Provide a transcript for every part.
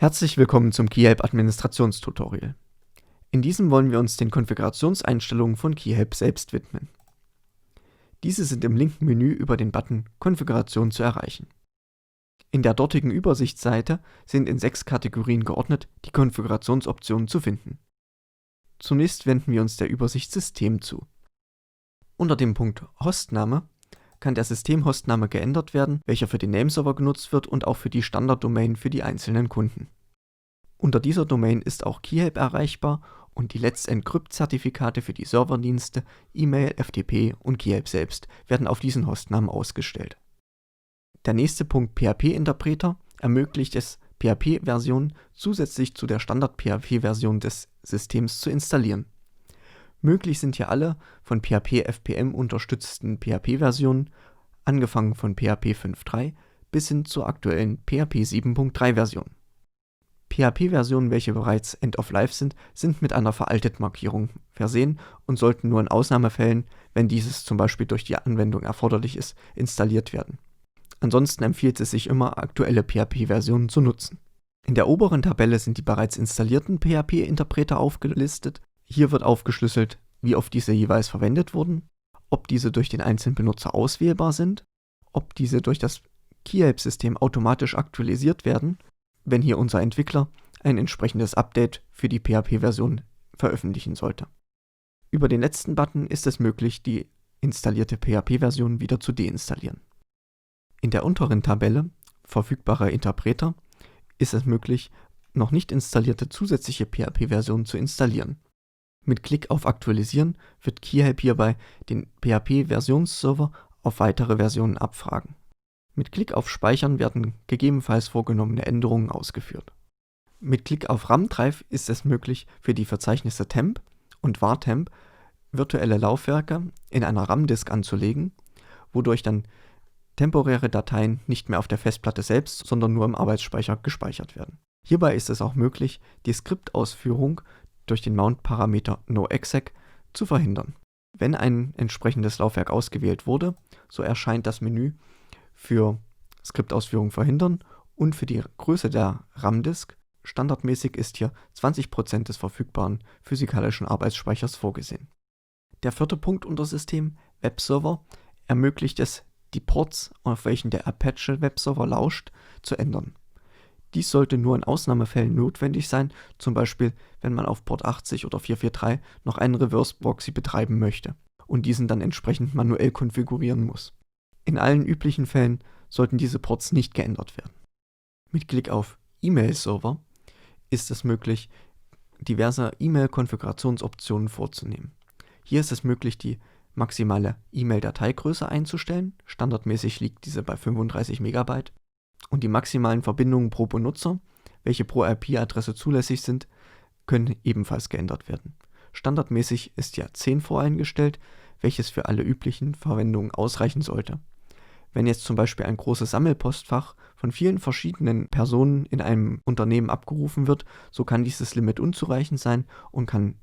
Herzlich willkommen zum KeyHelp Administrationstutorial. In diesem wollen wir uns den Konfigurationseinstellungen von KeyHelp selbst widmen. Diese sind im linken Menü über den Button Konfiguration zu erreichen. In der dortigen Übersichtsseite sind in 6 Kategorien geordnet die Konfigurationsoptionen zu finden. Zunächst wenden wir uns der Übersicht System zu. Unter dem Punkt Hostname kann der Systemhostname geändert werden, welcher für den Nameserver genutzt wird und auch für die Standarddomain für die einzelnen Kunden. Unter dieser Domain ist auch KeyHelp erreichbar und die Let's-Encrypt-Zertifikate für die Serverdienste, E-Mail, FTP und KeyHelp selbst werden auf diesen Hostnamen ausgestellt. Der nächste Punkt PHP-Interpreter ermöglicht es, PHP-Versionen zusätzlich zu der Standard-PHP-Version des Systems zu installieren. Möglich sind hier alle von PHP FPM unterstützten PHP-Versionen, angefangen von PHP 5.3 bis hin zur aktuellen PHP 7.3-Version. PHP-Versionen, welche bereits End of Life sind mit einer Veraltet-Markierung versehen und sollten nur in Ausnahmefällen, wenn dieses zum Beispiel durch die Anwendung erforderlich ist, installiert werden. Ansonsten empfiehlt es sich immer, aktuelle PHP-Versionen zu nutzen. In der oberen Tabelle sind die bereits installierten PHP-Interpreter aufgelistet. Hier wird aufgeschlüsselt, wie oft diese jeweils verwendet wurden, ob diese durch den einzelnen Benutzer auswählbar sind, ob diese durch das KeyHelp-System automatisch aktualisiert werden, wenn hier unser Entwickler ein entsprechendes Update für die PHP-Version veröffentlichen sollte. Über den letzten Button ist es möglich, die installierte PHP-Version wieder zu deinstallieren. In der unteren Tabelle, verfügbare Interpreter, ist es möglich, noch nicht installierte zusätzliche PHP-Versionen zu installieren. Mit Klick auf Aktualisieren wird KeyHelp hierbei den PHP-Versionsserver auf weitere Versionen abfragen. Mit Klick auf Speichern werden gegebenenfalls vorgenommene Änderungen ausgeführt. Mit Klick auf RAM-Drive ist es möglich, für die Verzeichnisse temp und vartemp virtuelle Laufwerke in einer RAM-Disk anzulegen, wodurch dann temporäre Dateien nicht mehr auf der Festplatte selbst, sondern nur im Arbeitsspeicher gespeichert werden. Hierbei ist es auch möglich, die Skriptausführung durch den Mount-Parameter noexec zu verhindern. Wenn ein entsprechendes Laufwerk ausgewählt wurde, so erscheint das Menü für Skriptausführung verhindern und für die Größe der RAM-Disk. Standardmäßig ist hier 20% des verfügbaren physikalischen Arbeitsspeichers vorgesehen. Der vierte Punkt unter System, Webserver, ermöglicht es, die Ports, auf welchen der Apache Webserver lauscht, zu ändern. Dies sollte nur in Ausnahmefällen notwendig sein, zum Beispiel wenn man auf Port 80 oder 443 noch einen Reverse-Proxy betreiben möchte und diesen dann entsprechend manuell konfigurieren muss. In allen üblichen Fällen sollten diese Ports nicht geändert werden. Mit Klick auf E-Mail-Server ist es möglich, diverse E-Mail-Konfigurationsoptionen vorzunehmen. Hier ist es möglich, die maximale E-Mail-Dateigröße einzustellen. Standardmäßig liegt diese bei 35 MB. Und die maximalen Verbindungen pro Benutzer, welche pro IP-Adresse zulässig sind, können ebenfalls geändert werden. Standardmäßig ist ja 10 voreingestellt, welches für alle üblichen Verwendungen ausreichen sollte. Wenn jetzt zum Beispiel ein großes Sammelpostfach von vielen verschiedenen Personen in einem Unternehmen abgerufen wird, so kann dieses Limit unzureichend sein und kann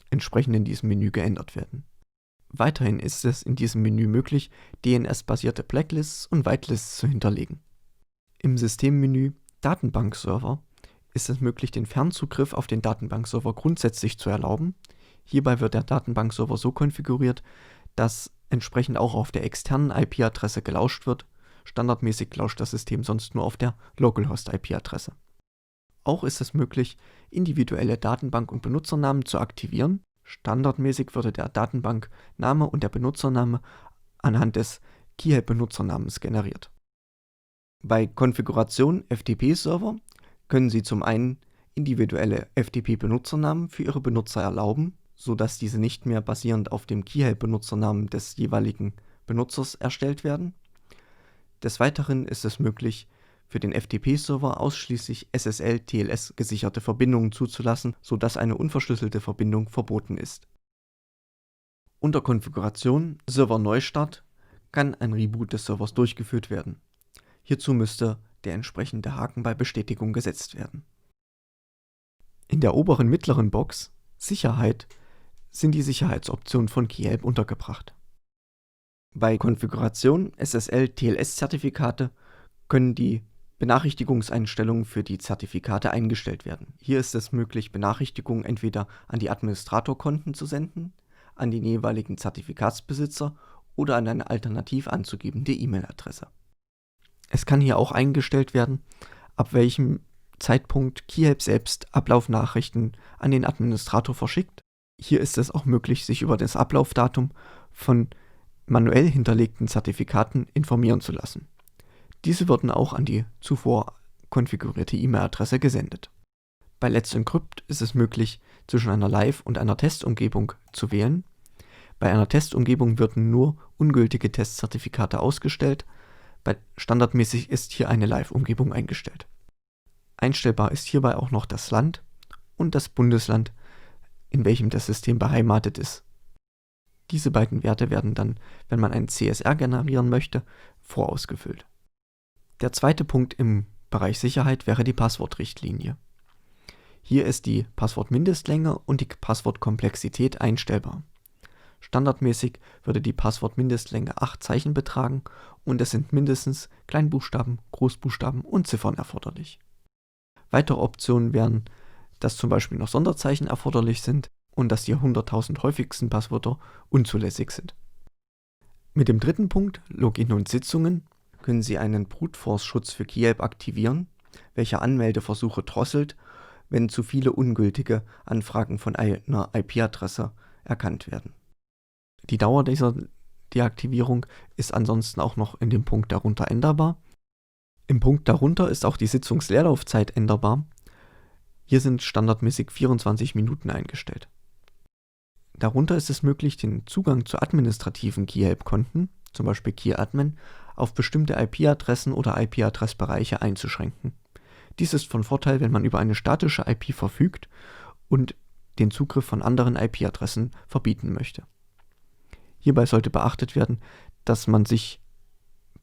entsprechend in diesem Menü geändert werden. Weiterhin ist es in diesem Menü möglich, DNS-basierte Blacklists und Whitelists zu hinterlegen. Im Systemmenü Datenbankserver ist es möglich, den Fernzugriff auf den Datenbankserver grundsätzlich zu erlauben. Hierbei wird der Datenbankserver so konfiguriert, dass entsprechend auch auf der externen IP-Adresse gelauscht wird. Standardmäßig lauscht das System sonst nur auf der Localhost-IP-Adresse. Auch ist es möglich, individuelle Datenbank- und Benutzernamen zu aktivieren. Standardmäßig würde der Datenbankname und der Benutzername anhand des KeyHelp-Benutzernamens generiert. Bei Konfiguration FTP-Server können Sie zum einen individuelle FTP-Benutzernamen für Ihre Benutzer erlauben, sodass diese nicht mehr basierend auf dem KeyHelp-Benutzernamen des jeweiligen Benutzers erstellt werden. Des Weiteren ist es möglich, für den FTP-Server ausschließlich SSL-TLS-gesicherte Verbindungen zuzulassen, sodass eine unverschlüsselte Verbindung verboten ist. Unter Konfiguration Server-Neustart kann ein Reboot des Servers durchgeführt werden. Hierzu müsste der entsprechende Haken bei Bestätigung gesetzt werden. In der oberen mittleren Box Sicherheit sind die Sicherheitsoptionen von KeyHelp untergebracht. Bei Konfiguration SSL-TLS-Zertifikate können die Benachrichtigungseinstellungen für die Zertifikate eingestellt werden. Hier ist es möglich, Benachrichtigungen entweder an die Administratorkonten zu senden, an den jeweiligen Zertifikatsbesitzer oder an eine alternativ anzugebende E-Mail-Adresse. Es kann hier auch eingestellt werden, ab welchem Zeitpunkt KeyHelp selbst Ablaufnachrichten an den Administrator verschickt. Hier ist es auch möglich, sich über das Ablaufdatum von manuell hinterlegten Zertifikaten informieren zu lassen. Diese werden auch an die zuvor konfigurierte E-Mail-Adresse gesendet. Bei Let's Encrypt ist es möglich, zwischen einer Live- und einer Testumgebung zu wählen. Bei einer Testumgebung werden nur ungültige Testzertifikate ausgestellt. Standardmäßig ist hier eine Live-Umgebung eingestellt. Einstellbar ist hierbei auch noch das Land und das Bundesland, in welchem das System beheimatet ist. Diese beiden Werte werden dann, wenn man ein CSR generieren möchte, vorausgefüllt. Der zweite Punkt im Bereich Sicherheit wäre die Passwortrichtlinie. Hier ist die Passwortmindestlänge und die Passwortkomplexität einstellbar. Standardmäßig würde die Passwortmindestlänge 8 Zeichen betragen und es sind mindestens Kleinbuchstaben, Großbuchstaben und Ziffern erforderlich. Weitere Optionen wären, dass zum Beispiel noch Sonderzeichen erforderlich sind und dass die 100.000 häufigsten Passwörter unzulässig sind. Mit dem dritten Punkt, Login und Sitzungen, können Sie einen Brute-Force-Schutz für KeyHelp aktivieren, welcher Anmeldeversuche drosselt, wenn zu viele ungültige Anfragen von einer IP-Adresse erkannt werden. Die Dauer dieser Deaktivierung ist ansonsten auch noch in dem Punkt darunter änderbar. Im Punkt darunter ist auch die Sitzungsleerlaufzeit änderbar. Hier sind standardmäßig 24 Minuten eingestellt. Darunter ist es möglich, den Zugang zu administrativen KeyHelp-Konten, zum Beispiel KeyAdmin, auf bestimmte IP-Adressen oder IP-Adressbereiche einzuschränken. Dies ist von Vorteil, wenn man über eine statische IP verfügt und den Zugriff von anderen IP-Adressen verbieten möchte. Hierbei sollte beachtet werden, dass man sich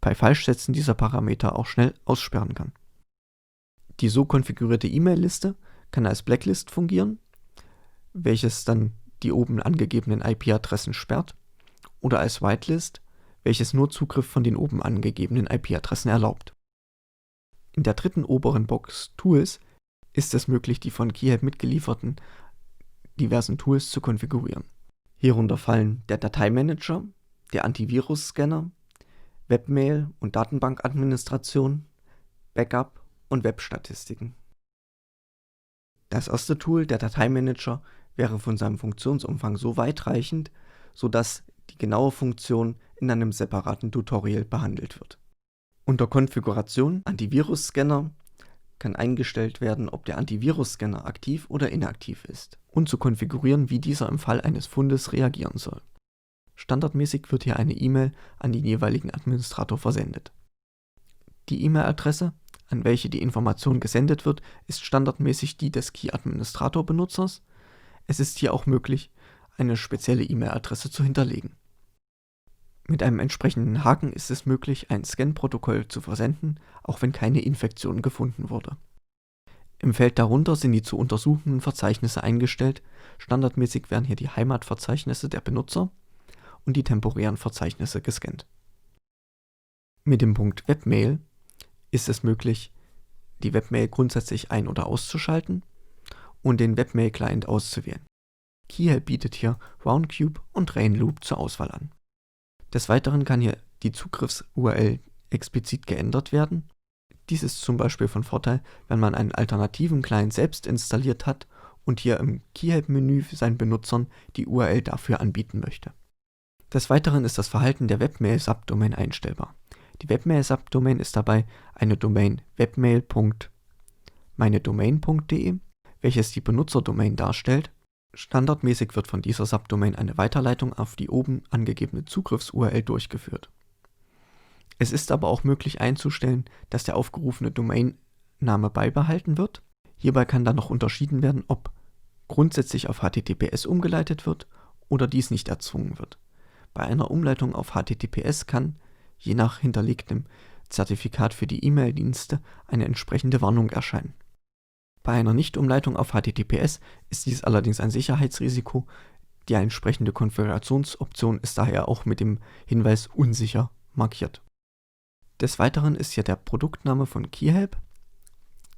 bei Falschsetzen dieser Parameter auch schnell aussperren kann. Die so konfigurierte E-Mail-Liste kann als Blacklist fungieren, welches dann die oben angegebenen IP-Adressen sperrt, oder als Whitelist, welches nur Zugriff von den oben angegebenen IP-Adressen erlaubt. In der dritten oberen Box Tools ist es möglich, die von KeyHelp mitgelieferten diversen Tools zu konfigurieren. Hierunter fallen der Dateimanager, der Antivirus-Scanner, Webmail- und Datenbankadministration, Backup und Webstatistiken. Das erste Tool, der Dateimanager, wäre von seinem Funktionsumfang so weitreichend, sodass die genaue Funktion in einem separaten Tutorial behandelt wird. Unter Konfiguration Antivirus-Scanner kann eingestellt werden, ob der Antivirus-Scanner aktiv oder inaktiv ist und zu konfigurieren, wie dieser im Fall eines Fundes reagieren soll. Standardmäßig wird hier eine E-Mail an den jeweiligen Administrator versendet. Die E-Mail-Adresse, an welche die Information gesendet wird, ist standardmäßig die des Key-Administrator-Benutzers. Es ist hier auch möglich, eine spezielle E-Mail-Adresse zu hinterlegen. Mit einem entsprechenden Haken ist es möglich, ein Scan-Protokoll zu versenden, auch wenn keine Infektion gefunden wurde. Im Feld darunter sind die zu untersuchenden Verzeichnisse eingestellt. Standardmäßig werden hier die Heimatverzeichnisse der Benutzer und die temporären Verzeichnisse gescannt. Mit dem Punkt Webmail ist es möglich, die Webmail grundsätzlich ein- oder auszuschalten und den Webmail-Client auszuwählen. KeyHelp bietet hier Roundcube und Rainloop zur Auswahl an. Des Weiteren kann hier die Zugriffs-URL explizit geändert werden. Dies ist zum Beispiel von Vorteil, wenn man einen alternativen Client selbst installiert hat und hier im KeyHelp-Menü seinen Benutzern die URL dafür anbieten möchte. Des Weiteren ist das Verhalten der Webmail-Subdomain einstellbar. Die Webmail-Subdomain ist dabei eine Domain webmail.meinedomain.de, welches die Benutzerdomain darstellt. Standardmäßig wird von dieser Subdomain eine Weiterleitung auf die oben angegebene Zugriffs-URL durchgeführt. Es ist aber auch möglich einzustellen, dass der aufgerufene Domainname beibehalten wird. Hierbei kann dann noch unterschieden werden, ob grundsätzlich auf HTTPS umgeleitet wird oder dies nicht erzwungen wird. Bei einer Umleitung auf HTTPS kann, je nach hinterlegtem Zertifikat für die E-Mail-Dienste, eine entsprechende Warnung erscheinen. Bei einer Nichtumleitung auf HTTPS ist dies allerdings ein Sicherheitsrisiko. Die entsprechende Konfigurationsoption ist daher auch mit dem Hinweis unsicher markiert. Des Weiteren ist hier der Produktname von Keyhelp,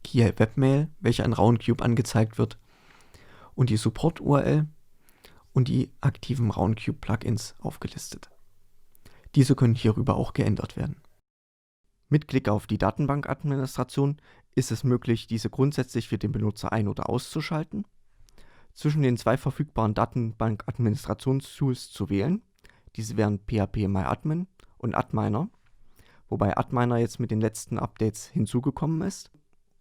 Keyhelp Webmail, welcher in Roundcube angezeigt wird, und die Support-URL und die aktiven Roundcube-Plugins aufgelistet. Diese können hierüber auch geändert werden. Mit Klick auf die Datenbankadministration ist es möglich, diese grundsätzlich für den Benutzer ein- oder auszuschalten, zwischen den zwei verfügbaren Datenbankadministrationstools zu wählen. Diese wären phpMyAdmin und Adminer, wobei Adminer jetzt mit den letzten Updates hinzugekommen ist,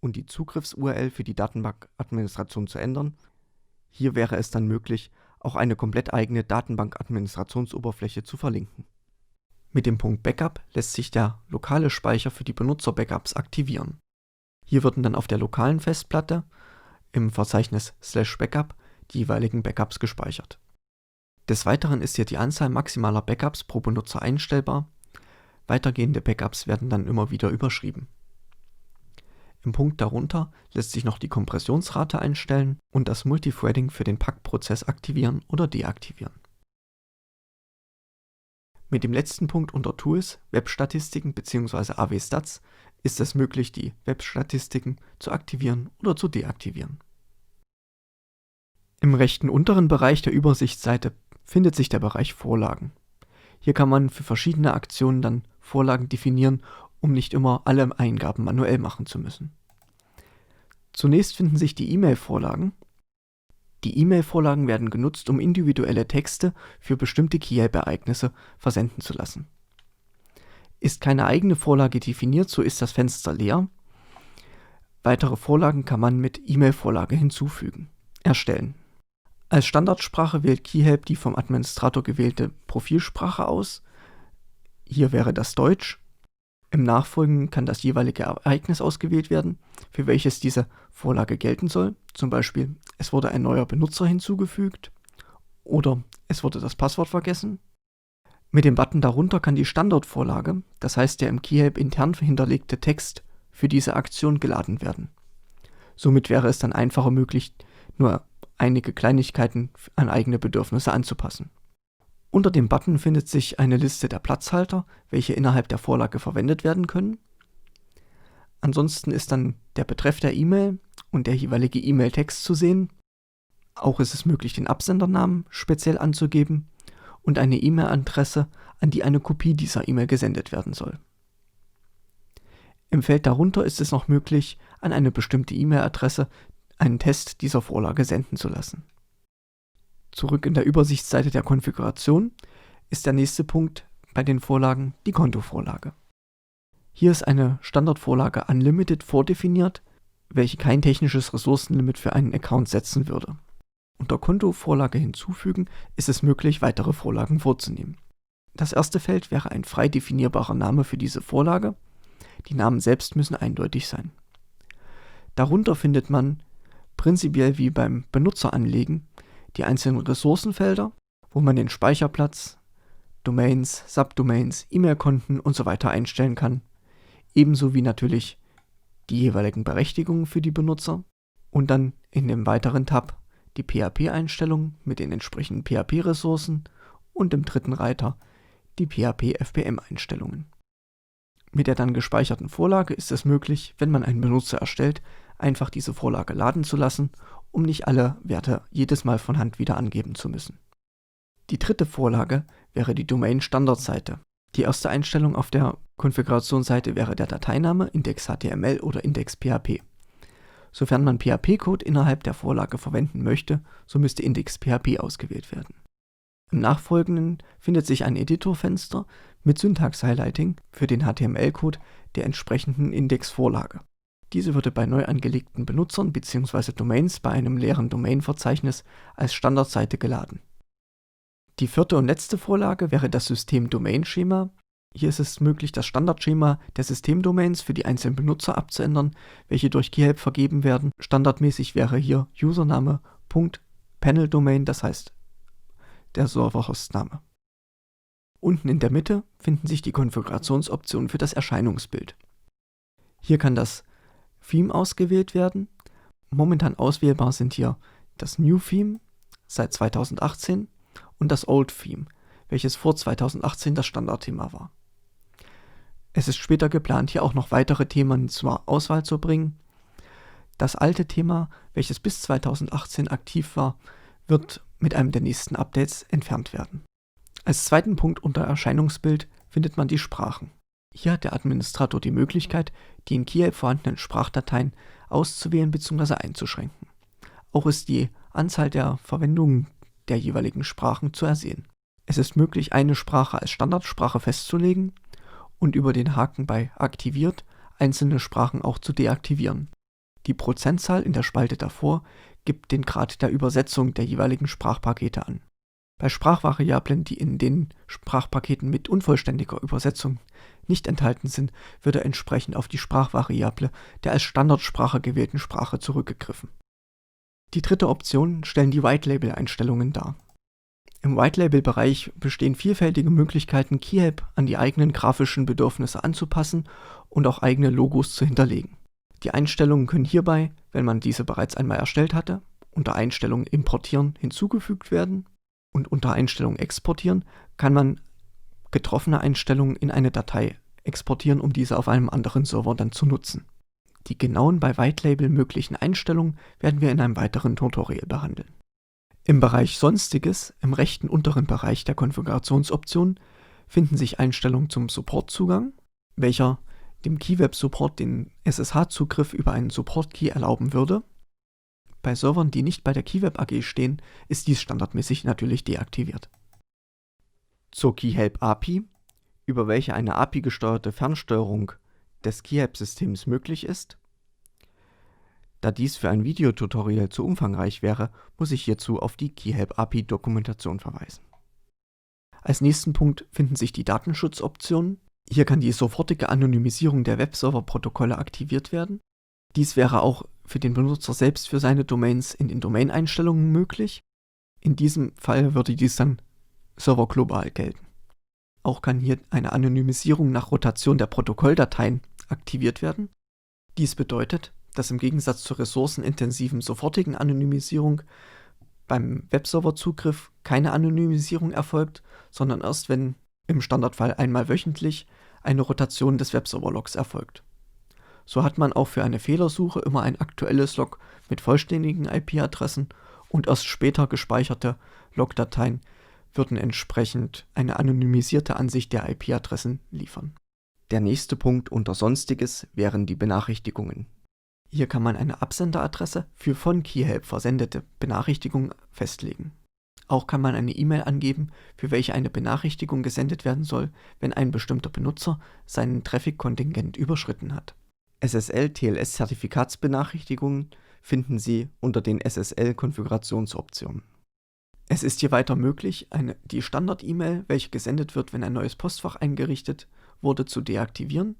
und die Zugriffs-URL für die Datenbankadministration zu ändern. Hier wäre es dann möglich, auch eine komplett eigene Datenbankadministrationsoberfläche zu verlinken. Mit dem Punkt Backup lässt sich der lokale Speicher für die Benutzer-Backups aktivieren. Hier würden dann auf der lokalen Festplatte im Verzeichnis /Backup die jeweiligen Backups gespeichert. Des Weiteren ist hier die Anzahl maximaler Backups pro Benutzer einstellbar. Weitergehende Backups werden dann immer wieder überschrieben. Im Punkt darunter lässt sich noch die Kompressionsrate einstellen und das Multithreading für den Packprozess aktivieren oder deaktivieren. Mit dem letzten Punkt unter Tools, Webstatistiken bzw. AW-Stats ist es möglich, die Webstatistiken zu aktivieren oder zu deaktivieren. Im rechten unteren Bereich der Übersichtsseite findet sich der Bereich Vorlagen. Hier kann man für verschiedene Aktionen dann Vorlagen definieren, um nicht immer alle Eingaben manuell machen zu müssen. Zunächst finden sich die E-Mail-Vorlagen. Die E-Mail-Vorlagen werden genutzt, um individuelle Texte für bestimmte Keyhelp-Ereignisse versenden zu lassen. Ist keine eigene Vorlage definiert, so ist das Fenster leer. Weitere Vorlagen kann man mit E-Mail-Vorlage erstellen. Als Standardsprache wählt Keyhelp die vom Administrator gewählte Profilsprache aus. Hier wäre das Deutsch. Im Nachfolgenden kann das jeweilige Ereignis ausgewählt werden, für welches diese Vorlage gelten soll. Zum Beispiel, es wurde ein neuer Benutzer hinzugefügt oder es wurde das Passwort vergessen. Mit dem Button darunter kann die Standardvorlage, das heißt der im Keyhelp intern hinterlegte Text, für diese Aktion geladen werden. Somit wäre es dann einfacher möglich, nur einige Kleinigkeiten an eigene Bedürfnisse anzupassen. Unter dem Button findet sich eine Liste der Platzhalter, welche innerhalb der Vorlage verwendet werden können. Ansonsten ist dann der Betreff der E-Mail und der jeweilige E-Mail-Text zu sehen. Auch ist es möglich, den Absendernamen speziell anzugeben und eine E-Mail-Adresse, an die eine Kopie dieser E-Mail gesendet werden soll. Im Feld darunter ist es noch möglich, an eine bestimmte E-Mail-Adresse einen Test dieser Vorlage senden zu lassen. Zurück in der Übersichtsseite der Konfiguration ist der nächste Punkt bei den Vorlagen die Kontovorlage. Hier ist eine Standardvorlage Unlimited vordefiniert, welche kein technisches Ressourcenlimit für einen Account setzen würde. Unter Kontovorlage hinzufügen ist es möglich, weitere Vorlagen vorzunehmen. Das erste Feld wäre ein frei definierbarer Name für diese Vorlage. Die Namen selbst müssen eindeutig sein. Darunter findet man prinzipiell wie beim Benutzeranlegen die einzelnen Ressourcenfelder, wo man den Speicherplatz, Domains, Subdomains, E-Mail-Konten und so weiter einstellen kann. Ebenso wie natürlich die jeweiligen Berechtigungen für die Benutzer und dann in dem weiteren Tab die PHP-Einstellungen mit den entsprechenden PHP-Ressourcen und im dritten Reiter die PHP-FPM-Einstellungen. Mit der dann gespeicherten Vorlage ist es möglich, wenn man einen Benutzer erstellt, einfach diese Vorlage laden zu lassen, um nicht alle Werte jedes Mal von Hand wieder angeben zu müssen. Die dritte Vorlage wäre die Domain-Standardseite. Die erste Einstellung auf der Konfigurationsseite wäre der Dateiname index.html oder index.php. Sofern man PHP-Code innerhalb der Vorlage verwenden möchte, so müsste index.php ausgewählt werden. Im Nachfolgenden findet sich ein Editorfenster mit Syntax-Highlighting für den HTML-Code der entsprechenden Index-Vorlage. Diese würde bei neu angelegten Benutzern bzw. Domains bei einem leeren Domain-Verzeichnis als Standardseite geladen. Die vierte und letzte Vorlage wäre das System-Domain-Schema. Hier ist es möglich, das Standardschema der Systemdomains für die einzelnen Benutzer abzuändern, welche durch Keyhelp vergeben werden. Standardmäßig wäre hier Username.PanelDomain, das heißt der Server-Hostname. Unten in der Mitte finden sich die Konfigurationsoptionen für das Erscheinungsbild. Hier kann das Theme ausgewählt werden. Momentan auswählbar sind hier das New Theme seit 2018 und das Old Theme, welches vor 2018 das Standardthema war. Es ist später geplant, hier auch noch weitere Themen zur Auswahl zu bringen. Das alte Thema, welches bis 2018 aktiv war, wird mit einem der nächsten Updates entfernt werden. Als zweiten Punkt unter Erscheinungsbild findet man die Sprachen. Hier hat der Administrator die Möglichkeit, die in KeyHelp vorhandenen Sprachdateien auszuwählen bzw. einzuschränken. Auch ist die Anzahl der Verwendungen der jeweiligen Sprachen zu ersehen. Es ist möglich, eine Sprache als Standardsprache festzulegen und über den Haken bei Aktiviert einzelne Sprachen auch zu deaktivieren. Die Prozentzahl in der Spalte davor gibt den Grad der Übersetzung der jeweiligen Sprachpakete an. Bei Sprachvariablen, die in den Sprachpaketen mit unvollständiger Übersetzung nicht enthalten sind, wird entsprechend auf die Sprachvariable der als Standardsprache gewählten Sprache zurückgegriffen. Die dritte Option stellen die White-Label-Einstellungen dar. Im White-Label-Bereich bestehen vielfältige Möglichkeiten, KeyHelp an die eigenen grafischen Bedürfnisse anzupassen und auch eigene Logos zu hinterlegen. Die Einstellungen können hierbei, wenn man diese bereits einmal erstellt hatte, unter Einstellungen Importieren hinzugefügt werden und unter Einstellungen Exportieren kann man getroffene Einstellungen in eine Datei exportieren, um diese auf einem anderen Server dann zu nutzen. Die genauen bei White Label möglichen Einstellungen werden wir in einem weiteren Tutorial behandeln. Im Bereich Sonstiges, im rechten unteren Bereich der Konfigurationsoptionen, finden sich Einstellungen zum Supportzugang, welcher dem KeyWeb-Support den SSH-Zugriff über einen Support-Key erlauben würde. Bei Servern, die nicht bei der KeyWeb AG stehen, ist dies standardmäßig natürlich deaktiviert. Zur KeyHelp API, über welche eine API-gesteuerte Fernsteuerung des KeyHelp-Systems möglich ist. Da dies für ein Videotutorial zu umfangreich wäre, muss ich hierzu auf die KeyHelp API-Dokumentation verweisen. Als nächsten Punkt finden sich die Datenschutzoptionen. Hier kann die sofortige Anonymisierung der Webserver-Protokolle aktiviert werden. Dies wäre auch für den Benutzer selbst für seine Domains in den Domain-Einstellungen möglich. In diesem Fall würde dies dann serverglobal gelten. Auch kann hier eine Anonymisierung nach Rotation der Protokolldateien aktiviert werden. Dies bedeutet, dass im Gegensatz zur ressourcenintensiven sofortigen Anonymisierung beim Webserverzugriff keine Anonymisierung erfolgt, sondern erst wenn im Standardfall einmal wöchentlich eine Rotation des Webserverlogs erfolgt. So hat man auch für eine Fehlersuche immer ein aktuelles Log mit vollständigen IP-Adressen und erst später gespeicherte Logdateien würden entsprechend eine anonymisierte Ansicht der IP-Adressen liefern. Der nächste Punkt unter Sonstiges wären die Benachrichtigungen. Hier kann man eine Absenderadresse für von KeyHelp versendete Benachrichtigungen festlegen. Auch kann man eine E-Mail angeben, für welche eine Benachrichtigung gesendet werden soll, wenn ein bestimmter Benutzer seinen Traffic-Kontingent überschritten hat. SSL-TLS-Zertifikatsbenachrichtigungen finden Sie unter den SSL-Konfigurationsoptionen. Es ist hier weiter möglich, die Standard-E-Mail, welche gesendet wird, wenn ein neues Postfach eingerichtet wurde, zu deaktivieren.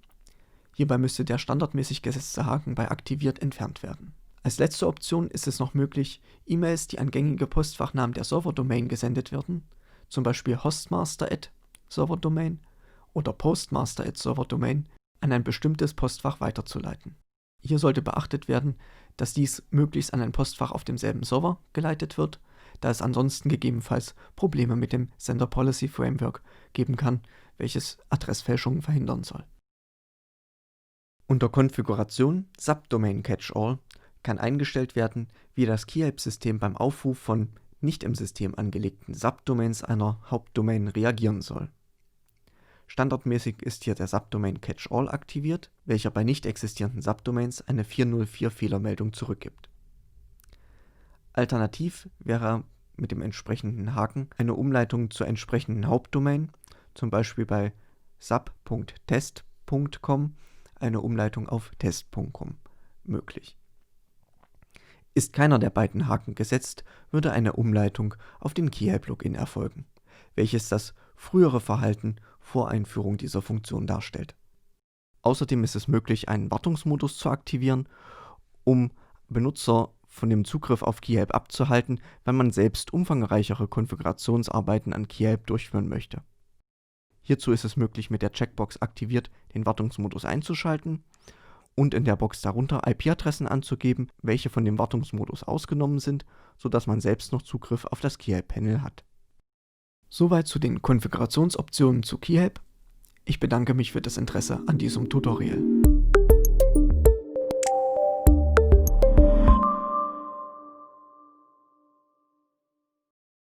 Hierbei müsste der standardmäßig gesetzte Haken bei Aktiviert entfernt werden. Als letzte Option ist es noch möglich, E-Mails, die an gängige Postfachnamen der Serverdomain gesendet werden, zum Beispiel hostmaster@serverdomain oder postmaster@serverdomain, an ein bestimmtes Postfach weiterzuleiten. Hier sollte beachtet werden, dass dies möglichst an ein Postfach auf demselben Server geleitet wird, da es ansonsten gegebenenfalls Probleme mit dem Sender Policy Framework geben kann, welches Adressfälschungen verhindern soll. Unter Konfiguration Subdomain Catch-all kann eingestellt werden, wie das KeyHelp-System beim Aufruf von nicht im System angelegten Subdomains einer Hauptdomain reagieren soll. Standardmäßig ist hier der Subdomain Catch-all aktiviert, welcher bei nicht existierenden Subdomains eine 404-Fehlermeldung zurückgibt. Alternativ wäre mit dem entsprechenden Haken eine Umleitung zur entsprechenden Hauptdomain, zum Beispiel bei sub.test.com eine Umleitung auf test.com möglich. Ist keiner der beiden Haken gesetzt, würde eine Umleitung auf den KeyHelp-Login erfolgen, welches das frühere Verhalten vor Einführung dieser Funktion darstellt. Außerdem ist es möglich, einen Wartungsmodus zu aktivieren, um Benutzer von dem Zugriff auf KeyHelp abzuhalten, wenn man selbst umfangreichere Konfigurationsarbeiten an KeyHelp durchführen möchte. Hierzu ist es möglich, mit der Checkbox aktiviert den Wartungsmodus einzuschalten und in der Box darunter IP-Adressen anzugeben, welche von dem Wartungsmodus ausgenommen sind, sodass man selbst noch Zugriff auf das KeyHelp-Panel hat. Soweit zu den Konfigurationsoptionen zu KeyHelp. Ich bedanke mich für das Interesse an diesem Tutorial.